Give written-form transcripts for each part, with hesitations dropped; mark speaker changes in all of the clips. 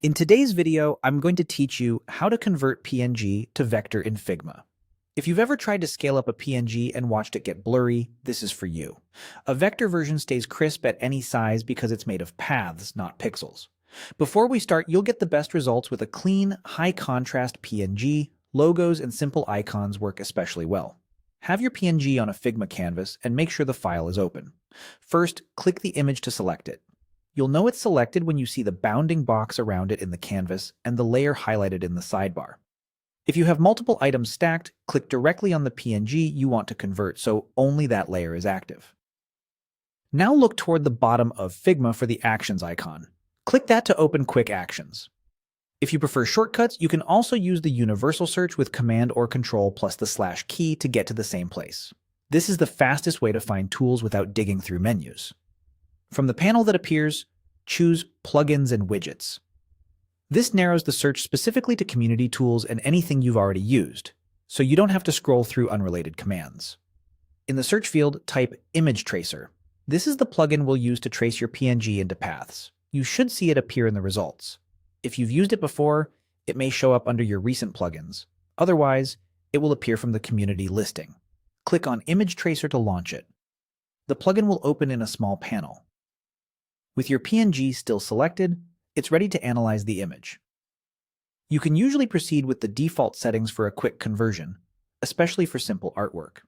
Speaker 1: In today's video, I'm going to teach you how to convert PNG to vector in Figma. If you've ever tried to scale up a PNG and watched it get blurry, this is for you. A vector version stays crisp at any size because it's made of paths, not pixels. Before we start, you'll get the best results with a clean, high-contrast PNG. Logos and simple icons work especially well. Have your PNG on a Figma canvas and make sure the file is open. First, click the image to select it. You'll know it's selected when you see the bounding box around it in the canvas and the layer highlighted in the sidebar. If you have multiple items stacked, click directly on the PNG you want to convert so only that layer is active. Now look toward the bottom of Figma for the Actions icon. Click that to open Quick Actions. If you prefer shortcuts, you can also use the universal search with Command or Control plus the / key to get to the same place. This is the fastest way to find tools without digging through menus. From the panel that appears, choose Plugins and Widgets. This narrows the search specifically to community tools and anything you've already used, so you don't have to scroll through unrelated commands. In the search field, type Image Tracer. This is the plugin we'll use to trace your PNG into paths. You should see it appear in the results. If you've used it before, it may show up under your recent plugins. Otherwise, it will appear from the community listing. Click on Image Tracer to launch it. The plugin will open in a small panel. With your PNG still selected, it's ready to analyze the image. You can usually proceed with the default settings for a quick conversion, especially for simple artwork.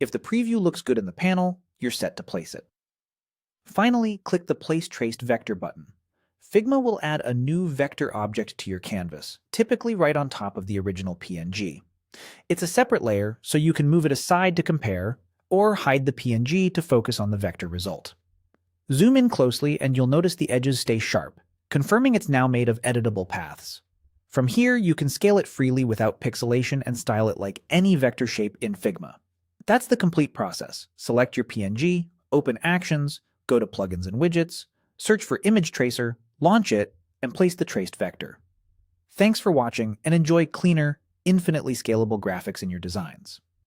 Speaker 1: If the preview looks good in the panel, you're set to place it. Finally, click the Place Traced Vector button. Figma will add a new vector object to your canvas, typically right on top of the original PNG. It's a separate layer, so you can move it aside to compare, or hide the PNG to focus on the vector result. Zoom in closely and you'll notice the edges stay sharp, confirming it's now made of editable paths. From here, you can scale it freely without pixelation and style it like any vector shape in Figma. That's the complete process. Select your PNG, open Actions, go to Plugins and Widgets, search for Image Tracer, launch it, and place the traced vector. Thanks for watching and enjoy cleaner, infinitely scalable graphics in your designs.